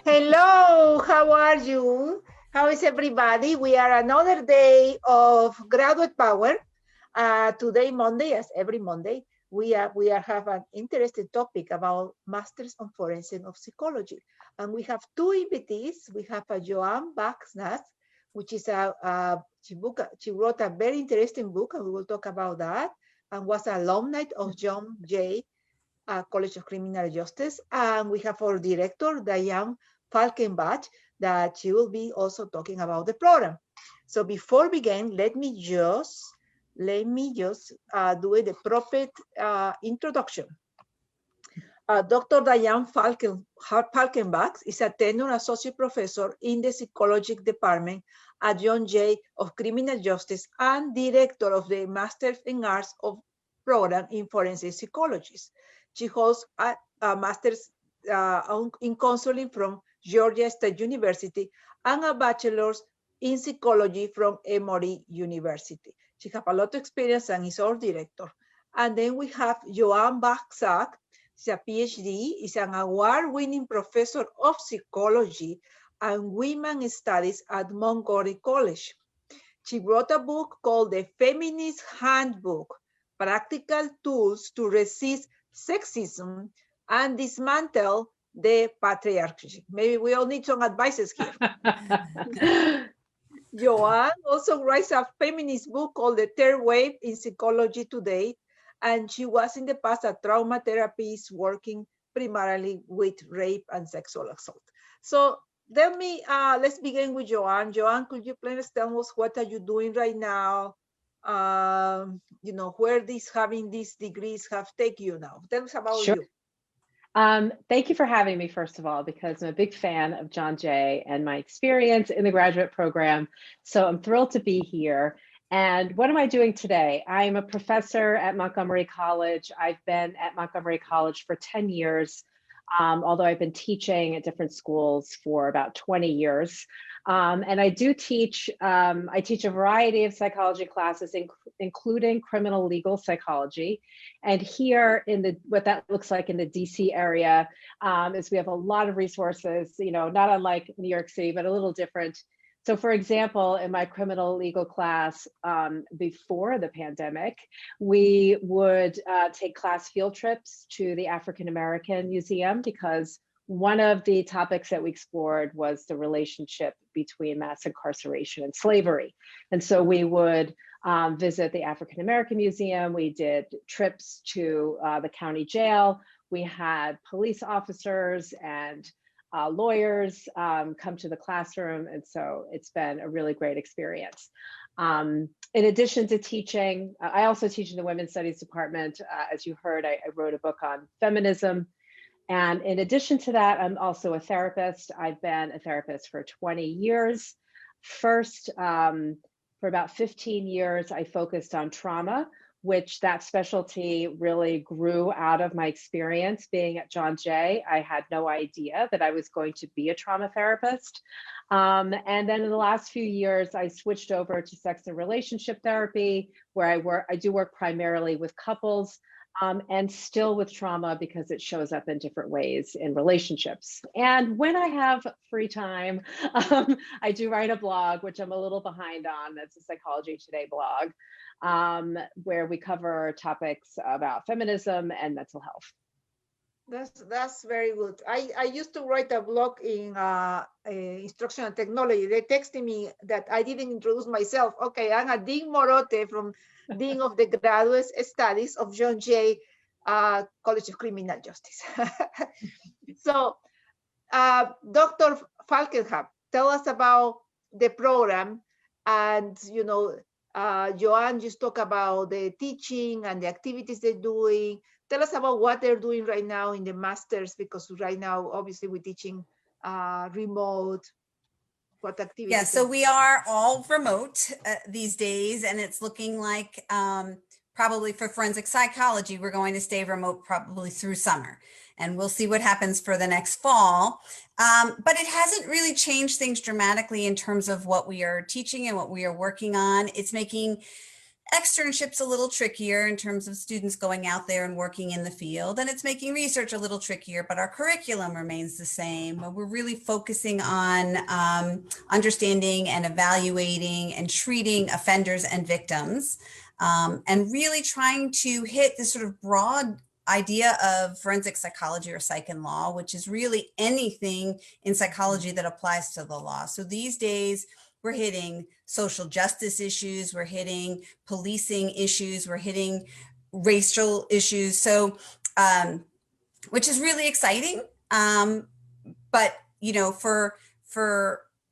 Hello, how are you? How is everybody? We are another day of Graduate Power. Today, Monday, as every Monday, we are have an interesting topic about Masters on Forensic of Psychology. And we have two invitees. We have a Joanne Bagshaw, which is she wrote a very interesting book, and we will talk about that, and was an alumni of John Jay College of Criminal Justice. And we have our director, Diane Falkenbach, that she will be also talking about the program. So before we begin, let me just do the proper introduction. Dr. Diane Falkenbach is a tenure associate professor in the psychology department at John Jay of Criminal Justice and director of the Master in Arts of program in forensic psychology. She holds a master's in counseling from Georgia State University and a bachelor's in psychology from Emory University. She has a lot of experience and is our director. And then we have Joanne Bagshaw. She's a PhD, is an award-winning professor of psychology and women's studies at Montgomery College. She wrote a book called The Feminist Handbook, Practical Tools to Resist Sexism and Dismantle the Patriarchy. Maybe we all need some advices here. Joanne also writes a feminist book called The Third Wave in Psychology Today, and she was in the past a trauma therapist working primarily with rape and sexual assault. So let's begin with Joanne. Joanne, could you please tell us what are you doing right now? Where having these degrees have taken you now. Tell us about you. Thank you for having me, first of all, because I'm a big fan of John Jay and my experience in the graduate program. So I'm thrilled to be here. And what am I doing today? I'm a professor at Montgomery College. I've been at Montgomery College for 10 years, although I've been teaching at different schools for about 20 years. And I do teach, I teach a variety of psychology classes, including criminal legal psychology. And here in what that looks like in the DC area is we have a lot of resources, not unlike New York City, but a little different. So for example, in my criminal legal class before the pandemic, we would take class field trips to the African American Museum because one of the topics that we explored was the relationship between mass incarceration and slavery. And so we would visit the African American Museum. We did trips to the county jail. We had police officers and lawyers come to the classroom. And so it's been a really great experience. In addition to teaching, I also teach in the Women's Studies Department. As you heard, I wrote a book on feminism. And in addition to that, I'm also a therapist. I've been a therapist for 20 years. First, for about 15 years, I focused on trauma, which that specialty really grew out of my experience being at John Jay. I had no idea that I was going to be a trauma therapist. And then in the last few years, I switched over to sex and relationship therapy, where I do work primarily with couples, and still with trauma because it shows up in different ways in relationships. And when I have free time, I do write a blog, which I'm a little behind on. That's a Psychology Today blog, where we cover topics about feminism and mental health. That's very good. I used to write a blog in instructional technology. They texted me that I didn't introduce myself. Okay, I'm a Dean Morote from Dean of the Graduate Studies of John Jay College of Criminal Justice. So, Dr. Falkenbach, tell us about the program. And, Joanne just talked about the teaching and the activities they're doing. Tell us about what they're doing right now in the masters, because right now, obviously, we're teaching remote. What activities? Yeah, so we are all remote these days, and it's looking like probably for forensic psychology, we're going to stay remote probably through summer, and we'll see what happens for the next fall. But it hasn't really changed things dramatically in terms of what we are teaching and what we are working on. It's making externships a little trickier in terms of students going out there and working in the field, and it's making research a little trickier, but our curriculum remains the same. We're really focusing on understanding and evaluating and treating offenders and victims, and really trying to hit this sort of broad idea of forensic psychology or psych and law, which is really anything in psychology that applies to the law. So these days, we're hitting social justice issues, we're hitting policing issues, we're hitting racial issues. So, which is really exciting. But, you know, for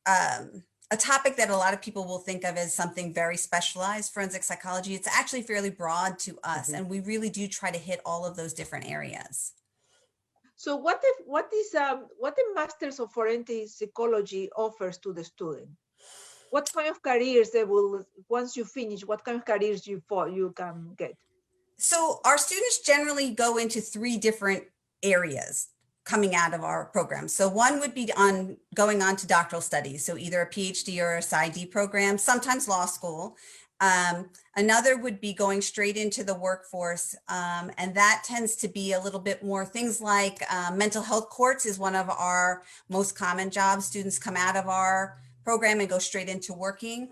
a topic that a lot of people will think of as something very specialized, forensic psychology, it's actually fairly broad to us. And we really do try to hit all of those different areas. So what the Masters of Forensic Psychology offers to the student? What kind of careers they will, once you finish, what kind of careers you can get? So our students generally go into 3 different areas coming out of our program. So one would be going on to doctoral studies. So either a PhD or a PsyD program, sometimes law school. Another would be going straight into the workforce. And that tends to be a little bit more things like mental health courts is one of our most common jobs. Students come out of our program and go straight into working.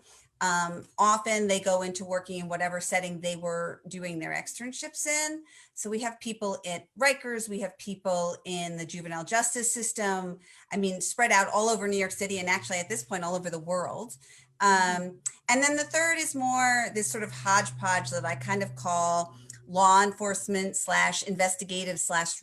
Often they go into working in whatever setting they were doing their externships in. So we have people at Rikers, we have people in the juvenile justice system, I mean, spread out all over New York City and actually at this point all over the world. And then the third is more this sort of hodgepodge that I kind of call law enforcement / investigative /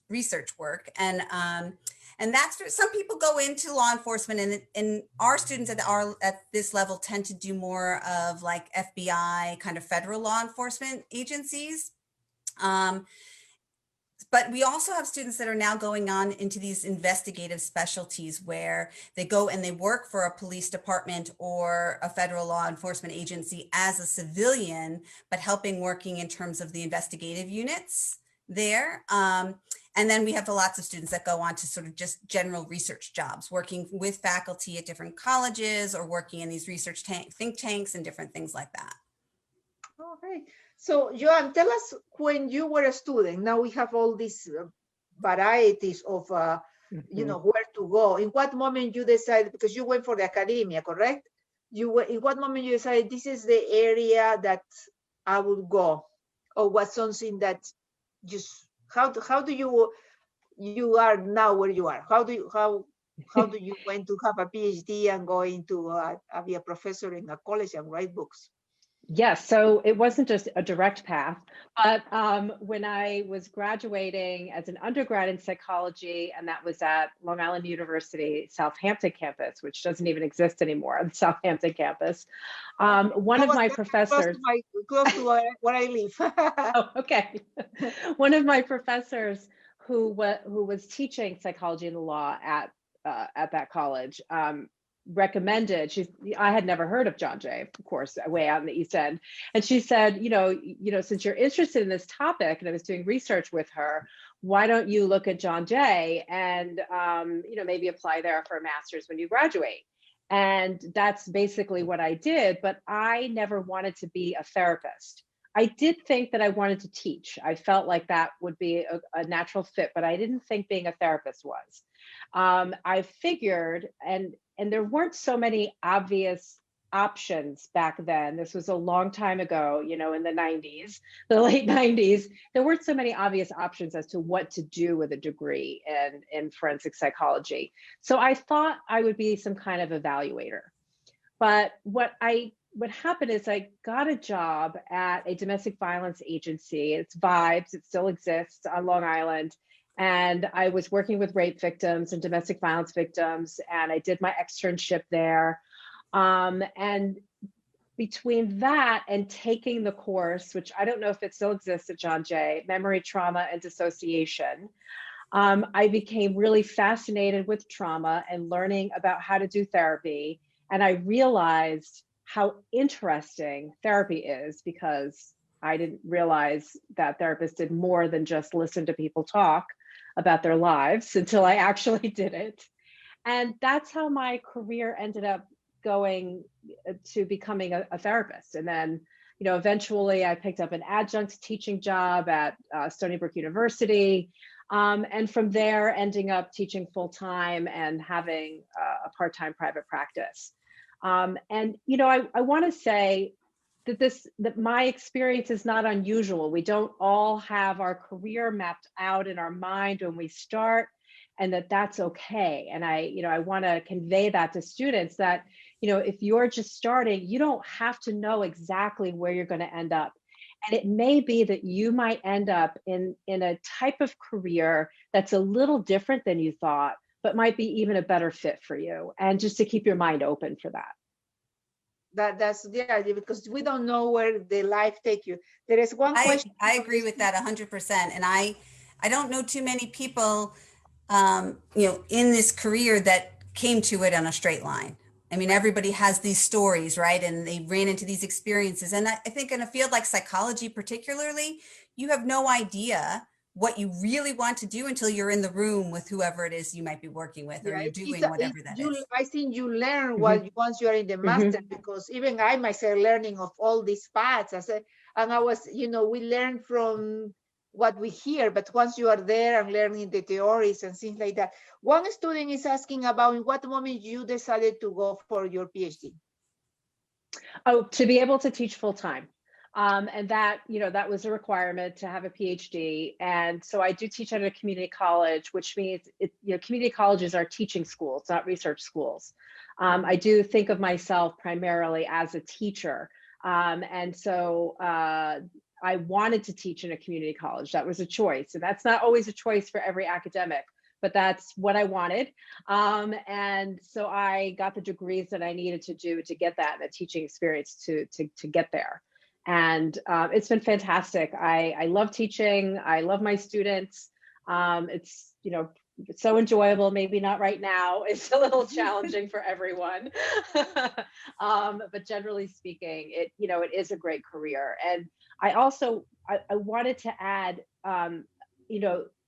research work. And that's some people go into law enforcement, and our students at this level tend to do more of like FBI kind of federal law enforcement agencies. But we also have students that are now going on into these investigative specialties where they go and they work for a police department or a federal law enforcement agency as a civilian, but working in terms of the investigative units there. And then we have lots of students that go on to sort of just general research jobs, working with faculty at different colleges or working in these research think tanks and different things like that. Okay. So Joanne, tell us when you were a student, now we have all these varieties of, you know, where to go. In what moment you decided, because you went for the academia, correct? In what moment you decided this is the area that I would go? Or was something that just, how do you are now where you are? How do you went to have a PhD and going to be a professor in a college and write books? Yes, so it wasn't just a direct path, but when I was graduating as an undergrad in psychology, and that was at Long Island University, Southampton campus, which doesn't even exist anymore, the Southampton campus. One of my professors, close to where I live. oh, okay. One of my professors who was teaching psychology and the law at that college recommended, I had never heard of John Jay, of course, way out in the East End. And she said, you know, since you're interested in this topic, and I was doing research with her, why don't you look at John Jay and, you know, maybe apply there for a master's when you graduate. And that's basically what I did, but I never wanted to be a therapist. I did think that I wanted to teach. I felt like that would be a natural fit, but I didn't think being a therapist was. I figured, and there weren't so many obvious options back then. This was a long time ago, you know, in the 90s, the late 90s. There weren't so many obvious options as to what to do with a degree in forensic psychology. So I thought I would be some kind of evaluator. But what happened is I got a job at a domestic violence agency. It's Vibes, it still exists on Long Island. And I was working with rape victims and domestic violence victims, and I did my externship there. And between that and taking the course, which I don't know if it still exists at John Jay, Memory, Trauma, and Dissociation, I became really fascinated with trauma and learning about how to do therapy. And I realized how interesting therapy is, because I didn't realize that therapists did more than just listen to people talk about their lives until I actually did it. And that's how my career ended up going to becoming a therapist. And then, eventually I picked up an adjunct teaching job at Stony Brook University. And from there, ending up teaching full-time and having a part-time private practice. And, I want to say that my experience is not unusual. We don't all have our career mapped out in our mind when we start, and that's okay. And I want to convey that to students that, if you're just starting, you don't have to know exactly where you're going to end up. And it may be that you might end up in a type of career that's a little different than you thought, but might be even a better fit for you. And just to keep your mind open for that. That's the idea, because we don't know where the life take you. There is one question. I agree with that 100%. And I don't know too many people, in this career that came to it on a straight line. I mean, everybody has these stories, right? And they ran into these experiences. And I think in a field like psychology, particularly, you have no idea what you really want to do until you're in the room with whoever it is you might be working with, or you're doing whatever that is. I think you learn once you are in the master, because even I myself learning of all these paths, and I was, we learn from what we hear, but once you are there and learning the theories and things like that. One student is asking about in what moment you decided to go for your PhD. Oh, to be able to teach full time. And that, that was a requirement to have a PhD. And so I do teach at a community college, which means community colleges are teaching schools, not research schools. I do think of myself primarily as a teacher. And so I wanted to teach in a community college. That was a choice. And that's not always a choice for every academic, but that's what I wanted. And so I got the degrees that I needed to do to get that, the teaching experience to get there. And it's been fantastic. I love teaching. I love my students. It's, so enjoyable. Maybe not right now. It's a little challenging for everyone. But generally speaking, it is a great career. And I also, I wanted to add,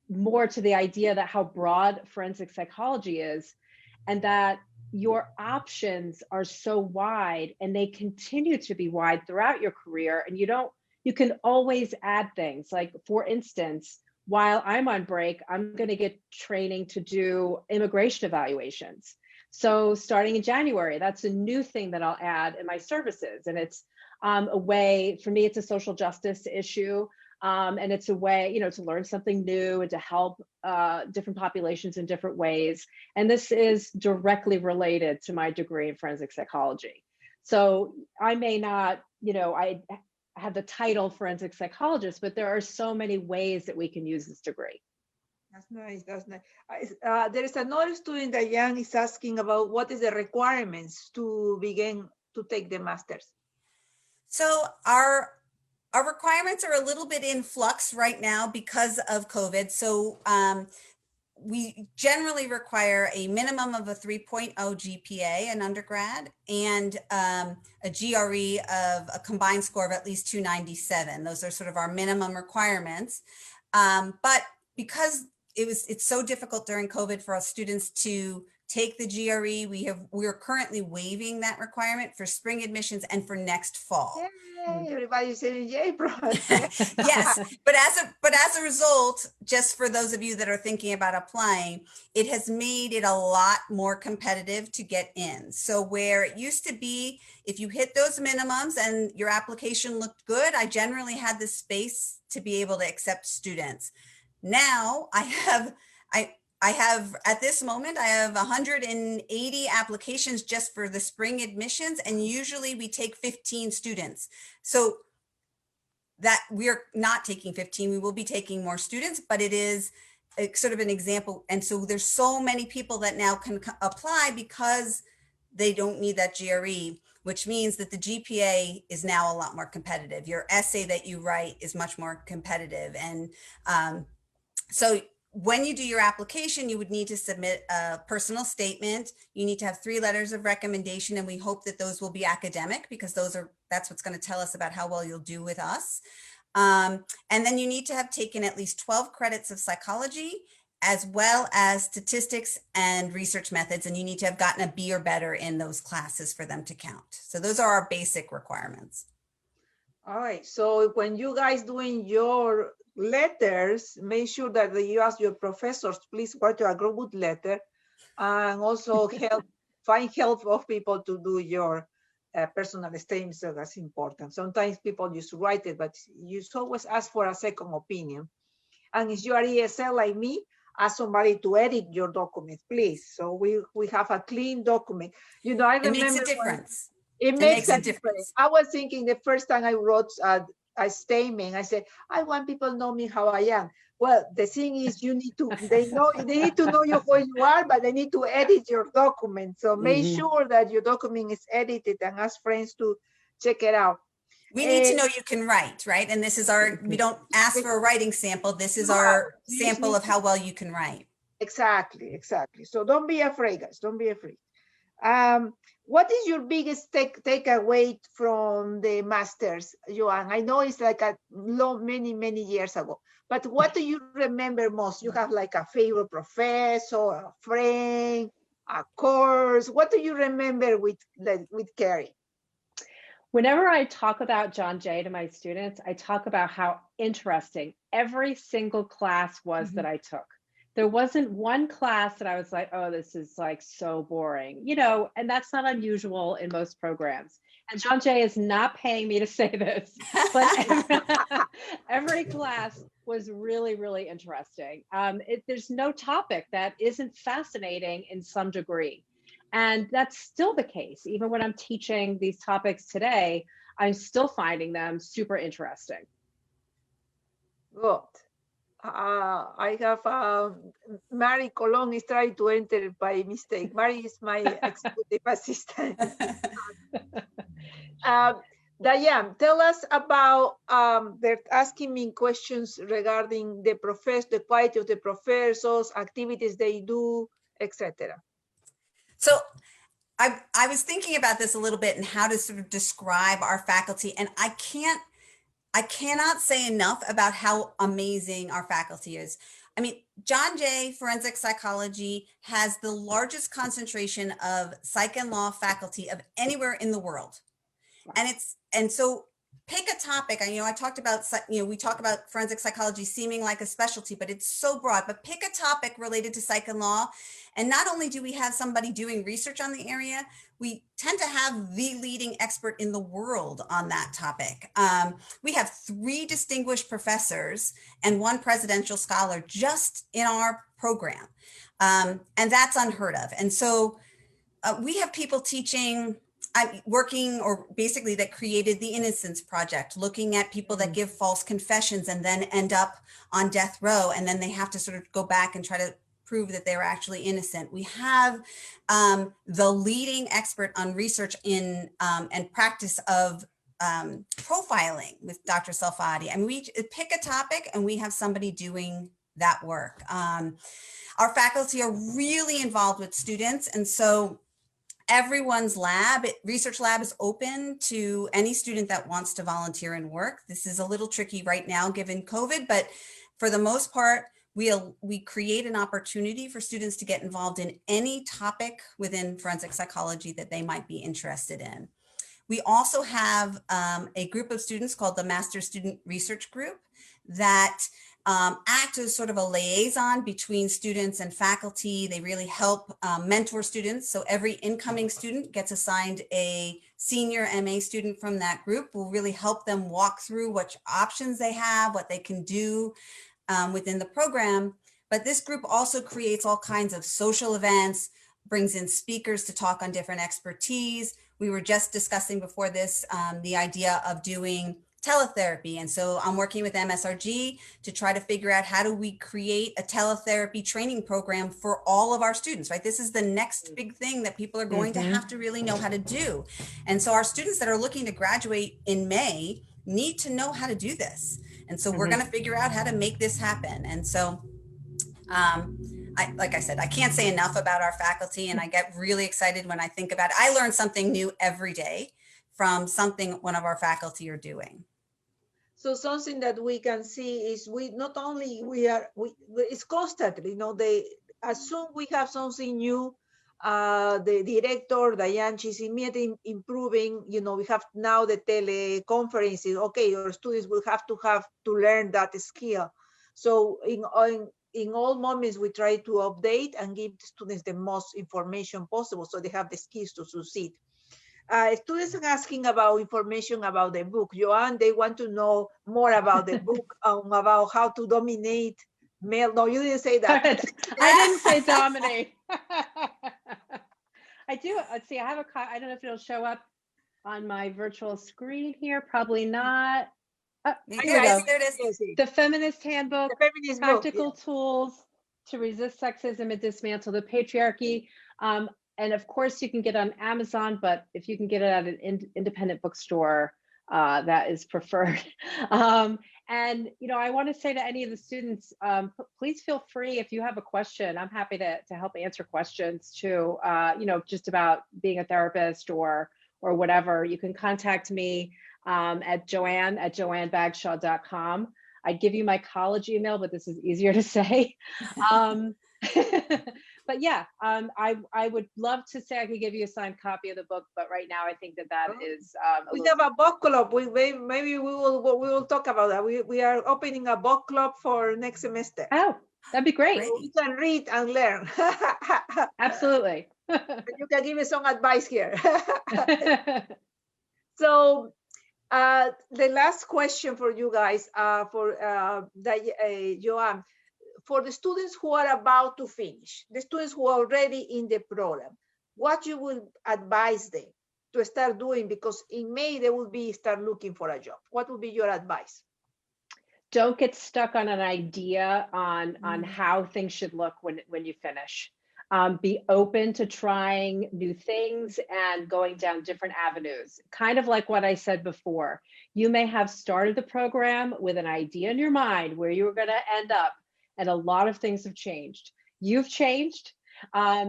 more to the idea that how broad forensic psychology is, and that your options are so wide, and they continue to be wide throughout your career. And you can always add things. Like, for instance, while I'm on break, I'm going to get training to do immigration evaluations. So starting in January, that's a new thing that I'll add in my services. And it's a way, for me, it's a social justice issue. And it's a way, to learn something new and to help different populations in different ways. And this is directly related to my degree in forensic psychology. So I may not, I have the title forensic psychologist, but there are so many ways that we can use this degree. That's nice. That's nice. There is another student that Jan is asking about what is the requirements to begin to take the master's. So our requirements are a little bit in flux right now because of COVID. So we generally require a minimum of a 3.0 GPA in undergrad, and a GRE of a combined score of at least 297. Those are sort of our minimum requirements. But because it's so difficult during COVID for our students to take the GRE, we are currently waiving that requirement for spring admissions and for next fall. Yay, everybody's saying yay, bro. Yes, but as a result, just for those of you that are thinking about applying, it has made it a lot more competitive to get in. So where it used to be, if you hit those minimums and your application looked good, I generally had the space to be able to accept students. Now I have at this moment, I have 180 applications just for the spring admissions, and usually we take 15 students. So that we're not taking 15, we will be taking more students, but it is sort of an example. And so there's so many people that now can apply because they don't need that GRE, which means that the GPA is now a lot more competitive. Your essay that you write is much more competitive. And so when you do your application, you would need to submit a personal statement. You need to have 3 letters of recommendation, and we hope that those will be academic, because that's what's going to tell us about how well you'll do with us. And then you need to have taken at least 12 credits of psychology, as well as statistics and research methods, and you need to have gotten a B or better in those classes for them to count. So those are our basic requirements. All right, so when you guys doing your letters, make sure that you ask your professors, please write a good letter, and also find help of people to do your personal statements. So that's important. Sometimes people just write it, but you always ask for a second opinion. And if you are ESL like me, ask somebody to edit your document, please. So we have a clean document. You know, I It makes remember a difference. it makes a difference. I was thinking the first time I wrote a statement, I said, I want people to know me how I am. Well, the thing is, they need to know you who you are, but they need to edit your document. So make sure that your document is edited and ask friends to check it out. We need to know you can write, right? And this is we don't ask for a writing sample. This is our sample of how well you can write. Exactly. So don't be afraid, guys. Don't be afraid. What is your biggest takeaway from the masters, Joanne? I know it's like many years ago, but what do you remember most? You have like a favorite professor, a friend, a course. What do you remember with Carrie? Whenever I talk about John Jay to my students, I talk about how interesting every single class was that I took. There wasn't one class that I was like, oh, this is like so boring, you know, and that's not unusual in most programs. And John Jay is not paying me to say this, but every class was really interesting. There's no topic that isn't fascinating in some degree. And that's still the case. Even when I'm teaching these topics today, I'm still finding them super interesting. Good. I have Mary Colon is trying to enter by mistake. Mary is my executive assistant. Diane, tell us about, they're asking me questions regarding the quality of the professors, activities they do, etc. So I was thinking about this a little bit and how to sort of describe our faculty, and I cannot say enough about how amazing our faculty is. I mean, John Jay Forensic Psychology has the largest concentration of psych and law faculty of anywhere in the world. And so pick a topic. I talked about, we talk about forensic psychology seeming like a specialty, but it's so broad. But pick a topic related to psych and law. And not only do we have somebody doing research on the area, we tend to have the leading expert in the world on that topic. We have 3 distinguished professors and 1 presidential scholar just in our program. And that's unheard of. And so we have people teaching, working, or basically that created the Innocence Project, looking at people that give false confessions and then end up on death row, and then they have to sort of go back and try to prove that they were actually innocent. We have the leading expert on research in and practice of profiling with Dr. Salfati. I mean, we pick a topic and we have somebody doing that work. Our faculty are really involved with students, and so everyone's research lab is open to any student that wants to volunteer and work. This is a little tricky right now given COVID, but for the most part, we create an opportunity for students to get involved in any topic within forensic psychology that they might be interested in. We also have a group of students called the Master Student Research Group that act as sort of a liaison between students and faculty. They really help mentor students. So every incoming student gets assigned a senior MA student from that group. Will really help them walk through which options they have, what they can do within the program. But this group also creates all kinds of social events, brings in speakers to talk on different expertise. We were just discussing before this the idea of doing teletherapy. And so I'm working with MSRG to try to figure out how do we create a teletherapy training program for all of our students, right? This is the next big thing that people are going to have to really know how to do. And so our students that are looking to graduate in May need to know how to do this. And so we're going to figure out how to make this happen. And so like I said, I can't say enough about our faculty, and I get really excited when I think about it. I learn something new every day from something one of our faculty are doing. So something that we can see is it's constantly, as soon we have something new, the director, Diane, she's immediately improving. You know, we have now the teleconferences. Okay, your students will have to learn that skill. So in all moments, we try to update and give the students the most information possible so they have the skills to succeed. Students are asking about information about the book. Joanne, they want to know more about the book, about how to dominate male. No, you didn't say that. I didn't say dominate. I do. Let's see. I have I don't know if it'll show up on my virtual screen here. Probably not. There it is. The Feminist Handbook, the feminist Practical book, Tools to Resist Sexism and Dismantle the Patriarchy. And of course, you can get on Amazon, but if you can get it at an independent bookstore, that is preferred. And you know, I want to say to any of the students, please feel free if you have a question. I'm happy to help answer questions too. You know, just about being a therapist or whatever. You can contact me at Joanne at joannebagshaw.com. I'd give you my college email, but this is easier to say. But yeah, I would love to say I could give you a signed copy of the book, but right now I think that is. We have a book club. Maybe we will talk about that. We are opening a book club for next semester. Oh, that'd be great. So we can read and learn. Absolutely. You can give me some advice here. So the last question for you guys, Joanne, for the students who are about to finish, the students who are already in the program, what you will advise them to start doing, because in May they will start looking for a job. What would be your advice? Don't get stuck on an idea on how things should look when you finish. Be open to trying new things and going down different avenues. Kind of like what I said before. You may have started the program with an idea in your mind where you were going to end up, and a lot of things have changed. You've changed.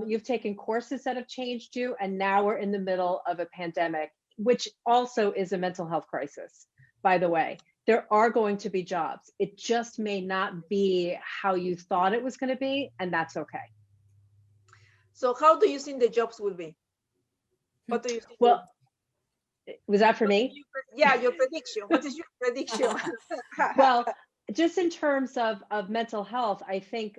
You've taken courses that have changed you, and now we're in the middle of a pandemic, which also is a mental health crisis, by the way. There are going to be jobs. It just may not be how you thought it was going to be, and that's okay. So how do you think the jobs will be? What do you think? Well, was that for me? Yeah, your prediction. What is your prediction? Well, just in terms of mental health, I think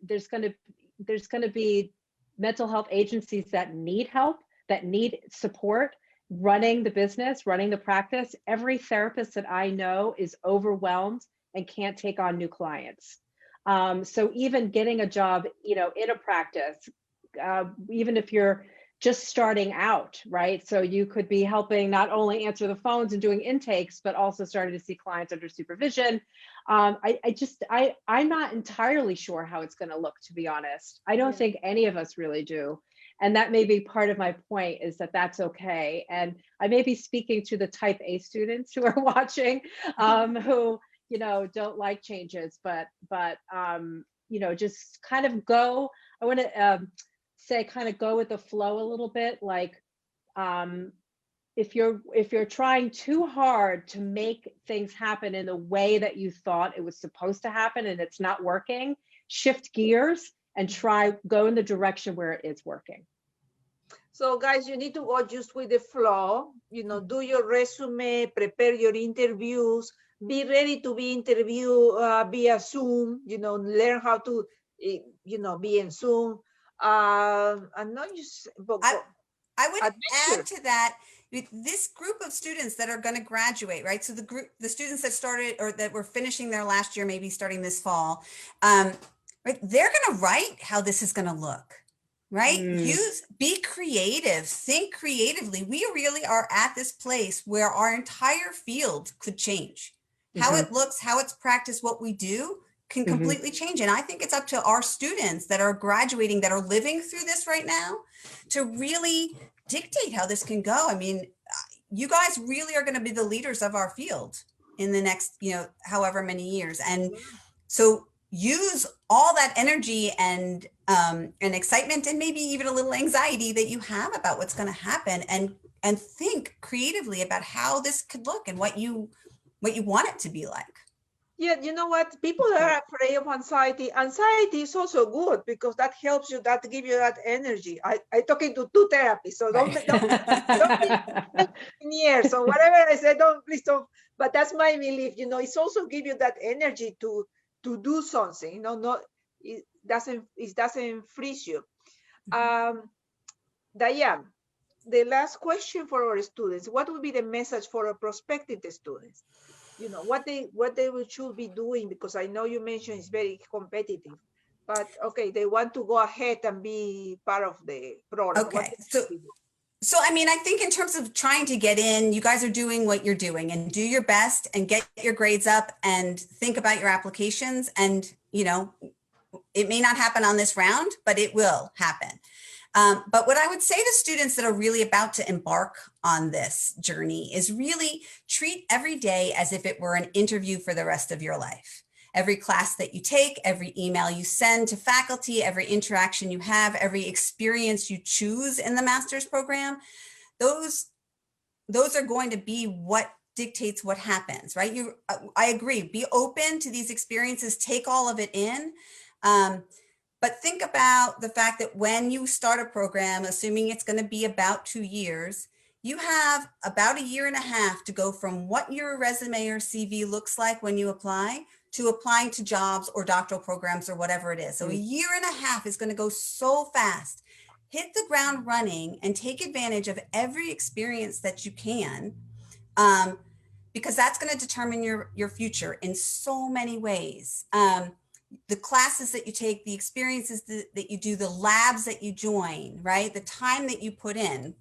there's going to be mental health agencies that need help, that need support, running the business, running the practice. Every therapist that I know is overwhelmed and can't take on new clients. So even getting a job, you know, in a practice, even if you're just starting out, right? So you could be helping not only answer the phones and doing intakes, but also starting to see clients under supervision. I'm not entirely sure how it's going to look, to be honest. I don't think any of us really do. And that may be part of my point, is that that's okay. And I may be speaking to the type A students who are watching, who, you know, don't like changes, but you know, just kind of go. I want to say, kind of go with the flow a little bit. Like, if you're trying too hard to make things happen in the way that you thought it was supposed to happen and it's not working, shift gears and go in the direction where it is working. So guys, you need to go just with the flow, you know, do your resume, prepare your interviews, be ready to be interviewed via Zoom, you know, learn how to, you know, be in Zoom. And not just, I would add to that, this group of students that are going to graduate, right? So the students that started or that were finishing their last year, maybe starting this fall, right? They're going to write how this is going to look, right? Be creative, think creatively. We really are at this place where our entire field could change. How it looks, how it's practiced, what we do can completely change. And I think it's up to our students that are graduating, that are living through this right now, to really dictate how this can go. I mean, you guys really are going to be the leaders of our field in the next, you know, however many years. And so use all that energy and excitement and maybe even a little anxiety that you have about what's going to happen, and think creatively about how this could look and what you want it to be like. Yeah, you know what? People are afraid of anxiety. Anxiety is also good because that helps you, that give you that energy. I talking to two therapists, so don't in years or whatever I said, don't please don't. But that's my belief. You know, it's also give you that energy to do something. You know, not it doesn't freeze you. Diane, the last question for our students: what would be the message for our prospective students? You know, what they should be doing, because I know you mentioned it's very competitive, but okay, they want to go ahead and be part of the program. Okay, so I mean, I think in terms of trying to get in, you guys are doing what you're doing, and do your best and get your grades up and think about your applications. And, you know, it may not happen on this round, but it will happen. But what I would say to students that are really about to embark on this journey is really treat every day as if it were an interview for the rest of your life. Every class that you take, every email you send to faculty, every interaction you have, every experience you choose in the master's program, those are going to be what dictates what happens, right? I agree, be open to these experiences, take all of it in. But think about the fact that when you start a program, assuming it's going to be about 2 years, you have about 1.5 years to go from what your resume or CV looks like when you apply to applying to jobs or doctoral programs or whatever it is. So 1.5 years is going to go so fast. Hit the ground running and take advantage of every experience that you can, because that's going to determine your future in so many ways. The classes that you take, the experiences that you do, the labs that you join, right? The time that you put in.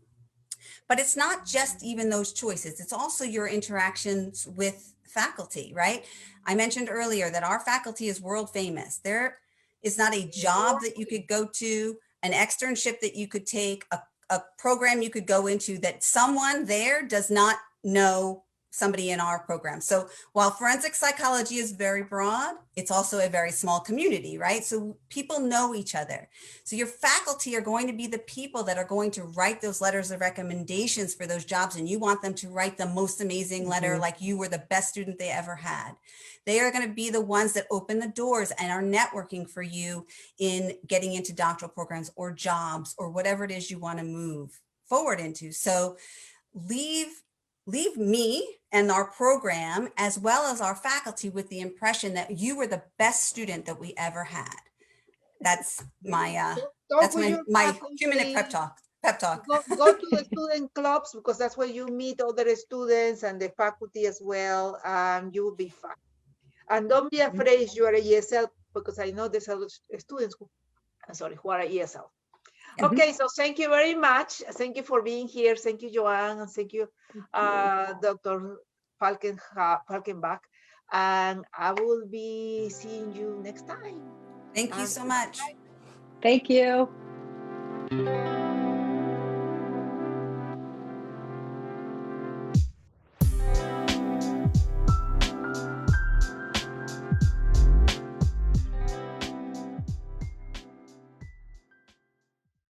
But it's not just even those choices. It's also your interactions with faculty, right? I mentioned earlier that our faculty is world famous. There is not a job that you could go to, an externship that you could take, a program you could go into that someone there does not know somebody in our program. So while forensic psychology is very broad, it's also a very small community, right? So people know each other. So your faculty are going to be the people that are going to write those letters of recommendations for those jobs, and you want them to write the most amazing letter like you were the best student they ever had. They are going to be the ones that open the doors and are networking for you in getting into doctoral programs or jobs or whatever it is you want to move forward into. So leave me and our program, as well as our faculty, with the impression that you were the best student that we ever had. That's my my 2-minute pep talk. Go to the student clubs, because that's where you meet other students and the faculty as well, and you will be fine. And don't be afraid you are a ESL, because I know there's other students who are ESL. Okay, so thank you very much. Thank you for being here. Thank you, Joanne, and thank you, Dr. Falkenbach. And I will be seeing you next time. Thank you so much. Thank you.